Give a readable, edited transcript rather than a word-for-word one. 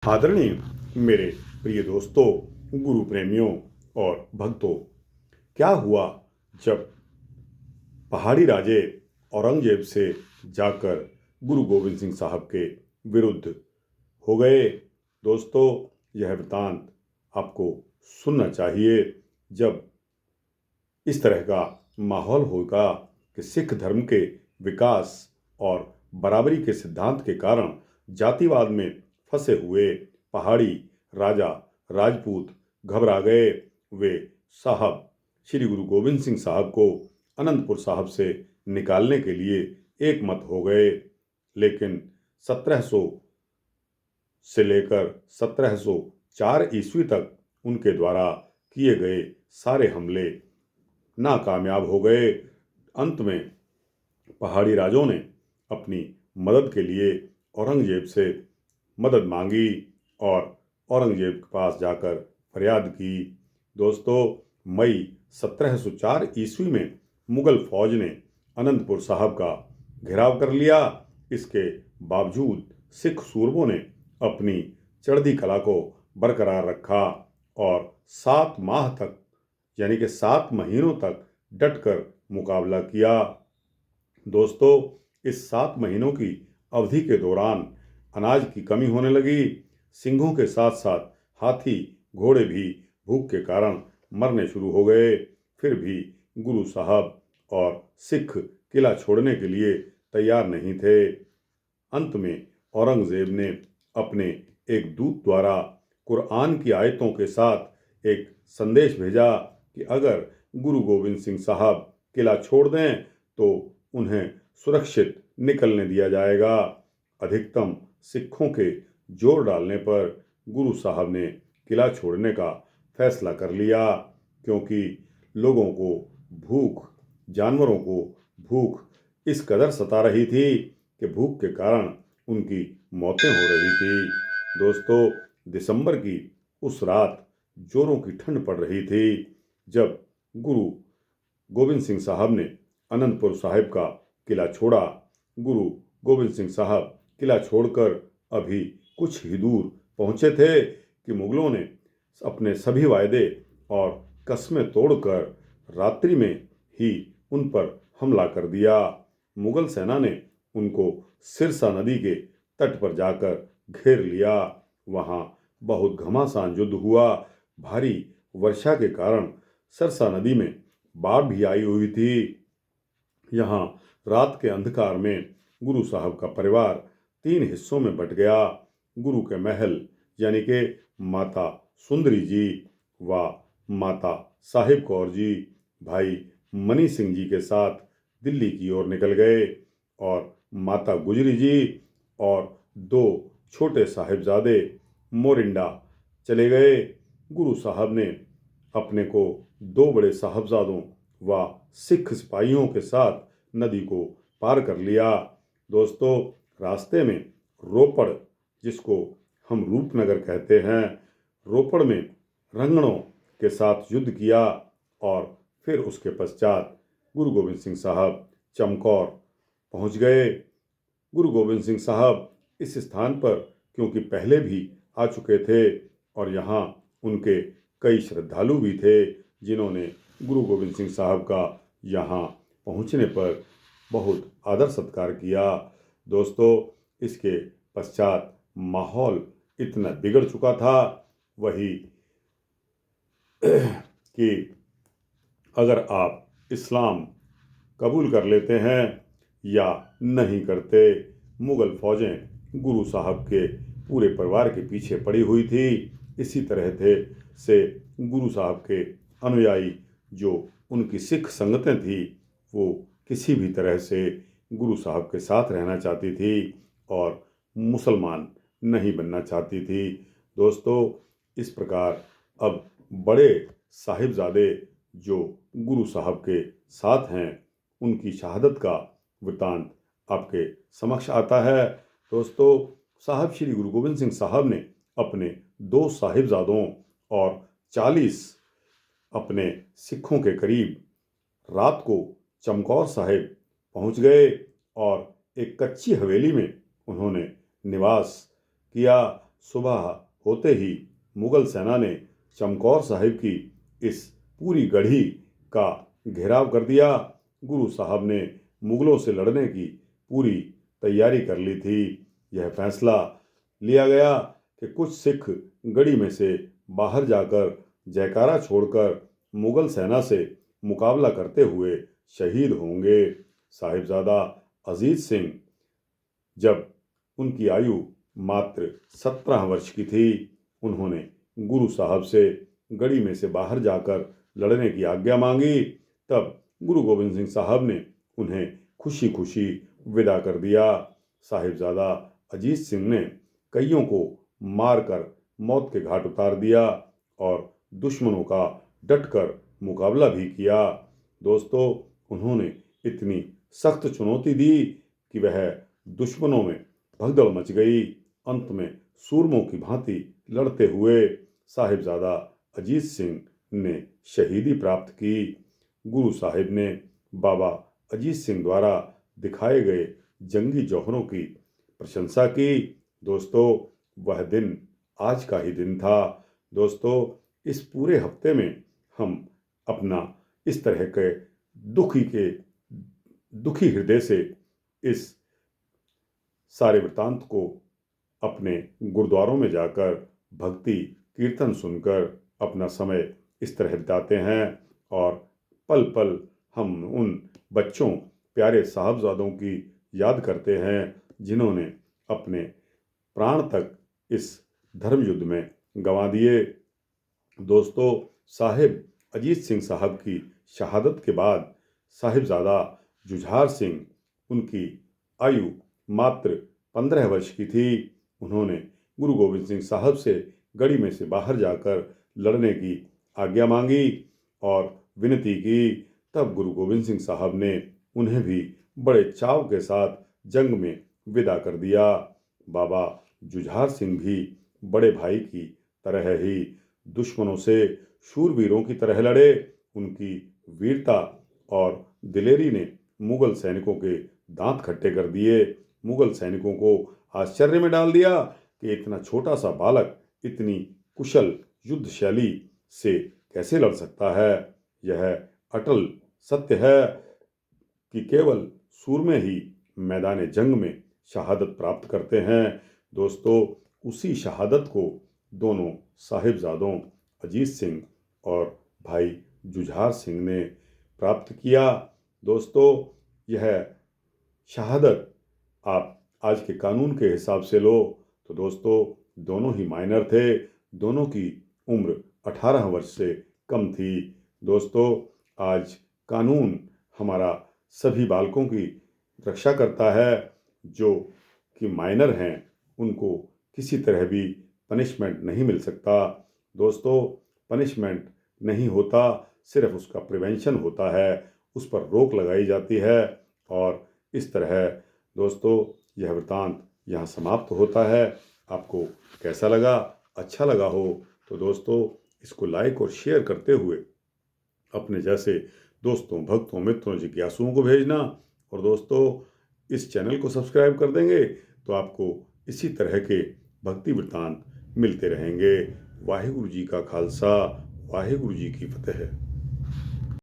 आदरणीय मेरे प्रिय दोस्तों, गुरु प्रेमियों और भक्तों, क्या हुआ जब पहाड़ी राजे औरंगजेब से जाकर गुरु गोविंद सिंह साहब के विरुद्ध हो गए। दोस्तों, यह वृतांत आपको सुनना चाहिए। जब इस तरह का माहौल होगा कि सिख धर्म के विकास और बराबरी के सिद्धांत के कारण जातिवाद में फंसे हुए पहाड़ी राजा राजपूत घबरा गए। वे साहब श्री गुरु गोविंद सिंह साहब को अनंतपुर साहब से निकालने के लिए एक मत हो गए। लेकिन 1700 से लेकर 1704 ईस्वी तक उनके द्वारा किए गए सारे हमले नाकामयाब हो गए। अंत में पहाड़ी राजों ने अपनी मदद के लिए औरंगजेब से मदद मांगी और औरंगजेब के पास जाकर फरियाद की। दोस्तों, मई 1704 ईस्वी में मुगल फौज ने अनंतपुर साहब का घेराव कर लिया। इसके बावजूद सिख सूरबों ने अपनी चढ़ती कला को बरकरार रखा और 7 माह तक यानी कि 7 महीनों तक डटकर मुकाबला किया। दोस्तों, इस 7 महीनों की अवधि के दौरान अनाज की कमी होने लगी। सिंहों के साथ साथ हाथी घोड़े भी भूख के कारण मरने शुरू हो गए। फिर भी गुरु साहब और सिख किला छोड़ने के लिए तैयार नहीं थे। अंत में औरंगजेब ने अपने एक दूत द्वारा कुरान की आयतों के साथ एक संदेश भेजा कि अगर गुरु गोविंद सिंह साहब किला छोड़ दें तो उन्हें सुरक्षित निकलने दिया जाएगा। अधिकतम सिखों के जोर डालने पर गुरु साहब ने किला छोड़ने का फैसला कर लिया, क्योंकि लोगों को भूख, जानवरों को भूख इस कदर सता रही थी कि भूख के कारण उनकी मौतें हो रही थी। दोस्तों, दिसंबर की उस रात जोरों की ठंड पड़ रही थी जब गुरु गोविंद सिंह साहब ने अनंतपुर साहिब का किला छोड़ा। गुरु गोविंद सिंह साहब किला छोड़कर अभी कुछ ही दूर पहुंचे थे कि मुगलों ने अपने सभी वायदे और कस्में तोड़कर रात्रि में ही उन पर हमला कर दिया। मुगल सेना ने उनको सिरसा नदी के तट पर जाकर घेर लिया। वहां बहुत घमासान युद्ध हुआ। भारी वर्षा के कारण सरसा नदी में बाढ़ भी आई हुई थी। यहाँ रात के अंधकार में गुरु साहब का परिवार 3 हिस्सों में बंट गया। गुरु के महल यानी कि माता सुंदरी जी व माता साहिब कौर जी भाई मनी सिंह जी के साथ दिल्ली की ओर निकल गए और माता गुजरी जी और 2 छोटे साहिबजादे मोरिंडा चले गए। गुरु साहब ने अपने को 2 बड़े साहबजादों व सिख सिपाहियों के साथ नदी को पार कर लिया। दोस्तों, रास्ते में रोपड़, जिसको हम रूपनगर कहते हैं, रोपड़ में रंगड़ों के साथ युद्ध किया और फिर उसके पश्चात गुरु गोविंद सिंह साहब चमकौर पहुंच गए। गुरु गोविंद सिंह साहब इस स्थान पर क्योंकि पहले भी आ चुके थे और यहाँ उनके कई श्रद्धालु भी थे जिन्होंने गुरु गोविंद सिंह साहब का यहाँ पहुँचने पर बहुत आदर सत्कार किया। दोस्तों, इसके पश्चात माहौल इतना बिगड़ चुका था वही कि अगर आप इस्लाम कबूल कर लेते हैं या नहीं करते। मुगल फौजें गुरु साहब के पूरे परिवार के पीछे पड़ी हुई थी। इसी तरह से गुरु साहब के अनुयायी जो उनकी सिख संगतें थी वो किसी भी तरह से गुरु साहब के साथ रहना चाहती थी और मुसलमान नहीं बनना चाहती थी। दोस्तों, इस प्रकार अब बड़े साहिबजादे जो गुरु साहब के साथ हैं उनकी शहादत का वृतांत आपके समक्ष आता है। दोस्तों, साहब श्री गुरु गोविंद सिंह साहब ने अपने 2 साहिबजादों और 40 अपने सिखों के करीब रात को चमकौर साहिब पहुंच गए और एक कच्ची हवेली में उन्होंने निवास किया। सुबह होते ही मुगल सेना ने चमकौर साहिब की इस पूरी गढ़ी का घेराव कर दिया। गुरु साहब ने मुगलों से लड़ने की पूरी तैयारी कर ली थी। यह फैसला लिया गया कि कुछ सिख गढ़ी में से बाहर जाकर जयकारा छोड़कर मुगल सेना से मुकाबला करते हुए शहीद होंगे। साहिबजादा अजीत सिंह जब उनकी आयु मात्र 17 वर्ष की थी, उन्होंने गुरु साहब से गढ़ी में से बाहर जाकर लड़ने की आज्ञा मांगी। तब गुरु गोविंद सिंह साहब ने उन्हें खुशी खुशी विदा कर दिया। साहिबजादा अजीत सिंह ने कईयों को मारकर मौत के घाट उतार दिया और दुश्मनों का डटकर मुकाबला भी किया। दोस्तों, उन्होंने इतनी सख्त चुनौती दी कि वह दुश्मनों में भगदड़ मच गई। अंत में सूरमों की भांति लड़ते हुए साहिबजादा अजीत सिंह ने शहीदी प्राप्त की। गुरु साहिब ने बाबा अजीत सिंह द्वारा दिखाए गए जंगी जौहरों की प्रशंसा की। दोस्तों, वह दिन आज का ही दिन था। दोस्तों, इस पूरे हफ्ते में हम अपना इस तरह के दुखी हृदय से इस सारे वृतांत को अपने गुरुद्वारों में जाकर भक्ति कीर्तन सुनकर अपना समय इस तरह बिताते हैं और पल पल हम उन बच्चों प्यारे साहबजादों की याद करते हैं जिन्होंने अपने प्राण तक इस धर्म युद्ध में गंवा दिए। दोस्तों, साहिब अजीत सिंह साहब की शहादत के बाद साहिबजादा जुझार सिंह, उनकी आयु मात्र 15 वर्ष की थी। उन्होंने गुरु गोविंद सिंह साहब से गढ़ी में से बाहर जाकर लड़ने की आज्ञा मांगी और विनती की। तब गुरु गोविंद सिंह साहब ने उन्हें भी बड़े चाव के साथ जंग में विदा कर दिया। बाबा जुझार सिंह भी बड़े भाई की तरह ही दुश्मनों से शूरवीरों की तरह लड़े। उनकी वीरता और दिलेरी ने मुगल सैनिकों के दांत खट्टे कर दिए। मुगल सैनिकों को आश्चर्य में डाल दिया कि इतना छोटा सा बालक इतनी कुशल युद्ध शैली से कैसे लड़ सकता है। यह अटल सत्य है कि केवल सूरमे ही मैदान जंग में शहादत प्राप्त करते हैं। दोस्तों, उसी शहादत को दोनों साहिबजादों अजीत सिंह और भाई जुझार सिंह ने प्राप्त किया। दोस्तों, यह शहादत आप आज के कानून के हिसाब से लो तो दोस्तों दोनों ही माइनर थे। दोनों की उम्र 18 वर्ष से कम थी। दोस्तों, आज कानून हमारा सभी बालकों की रक्षा करता है। जो कि माइनर हैं उनको किसी तरह भी पनिशमेंट नहीं मिल सकता। दोस्तों, पनिशमेंट नहीं होता, सिर्फ उसका प्रिवेंशन होता है, उस पर रोक लगाई जाती है। और इस तरह दोस्तों यह वृतांत यहाँ समाप्त होता है। आपको कैसा लगा? अच्छा लगा हो तो दोस्तों इसको लाइक और शेयर करते हुए अपने जैसे दोस्तों, भक्तों, मित्रों, जिज्ञासुओं को भेजना। और दोस्तों, इस चैनल को सब्सक्राइब कर देंगे तो आपको इसी तरह के भक्ति वृतांत मिलते रहेंगे। वाहिगुरु जी का खालसा, वाहिगुरु जी की फतेह।